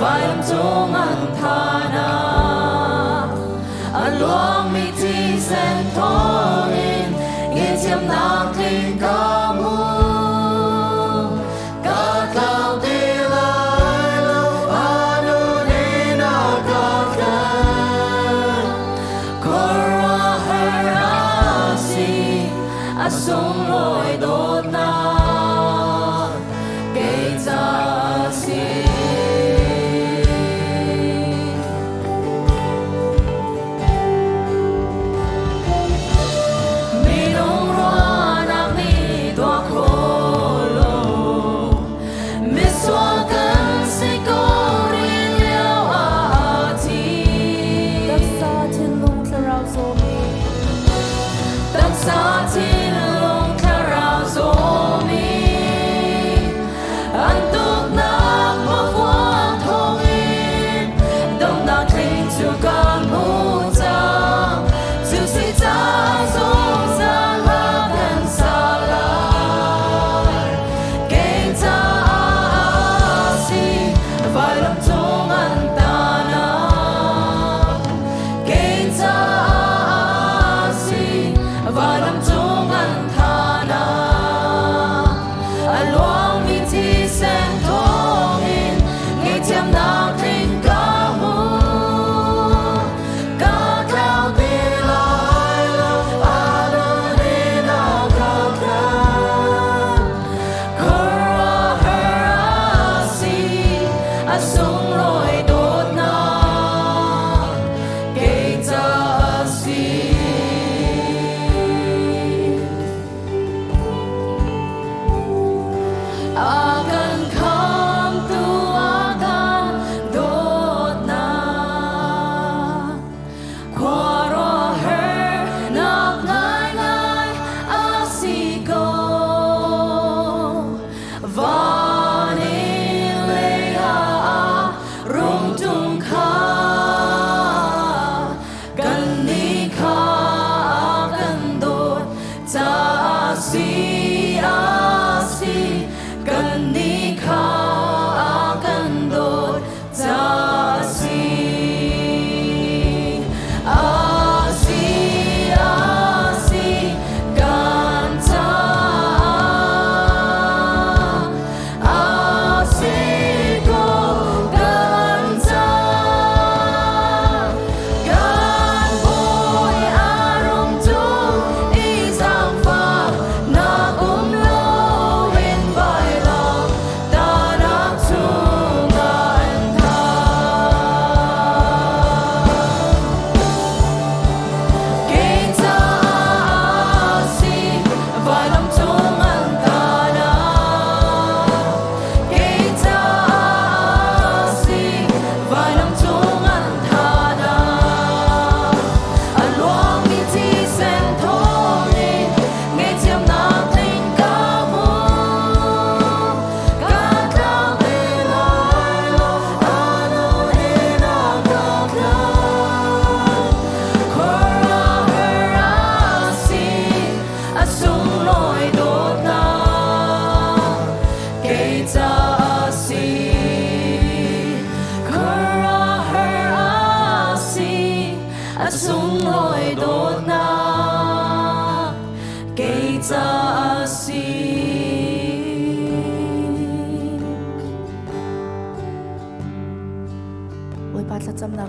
vai lam chung an thana an luang mi thi sen thong in nghe chiêm nang thinh ca mu ca cao ti lai lo anu ni na ca khan kora her asi asung loi dot na cây cha si sa tin long kharao zo mi an tuk nak mo kwang thong in dong na thing chu kan mu cha chu si cha zo sa la kan sa la ke cha si vai lam chung an ta na ke cha vai lam chung an thana an luang mi thi sen thong in nghe chiêm nang thinh ca mu ca cao ti lai lo anu ni na ca khan kora her asi asung loi dot na ke cha si akan kham tu akan dot na kwaro her nak ngai ngai asiko vanin leya rung tung kha kan ni kha kan dot cha si kan ni kha kan dot cha si kan cha ko kan cha kan boy arong chung i sang fa na lo asung loi dot na ke cha si oi pat la cham na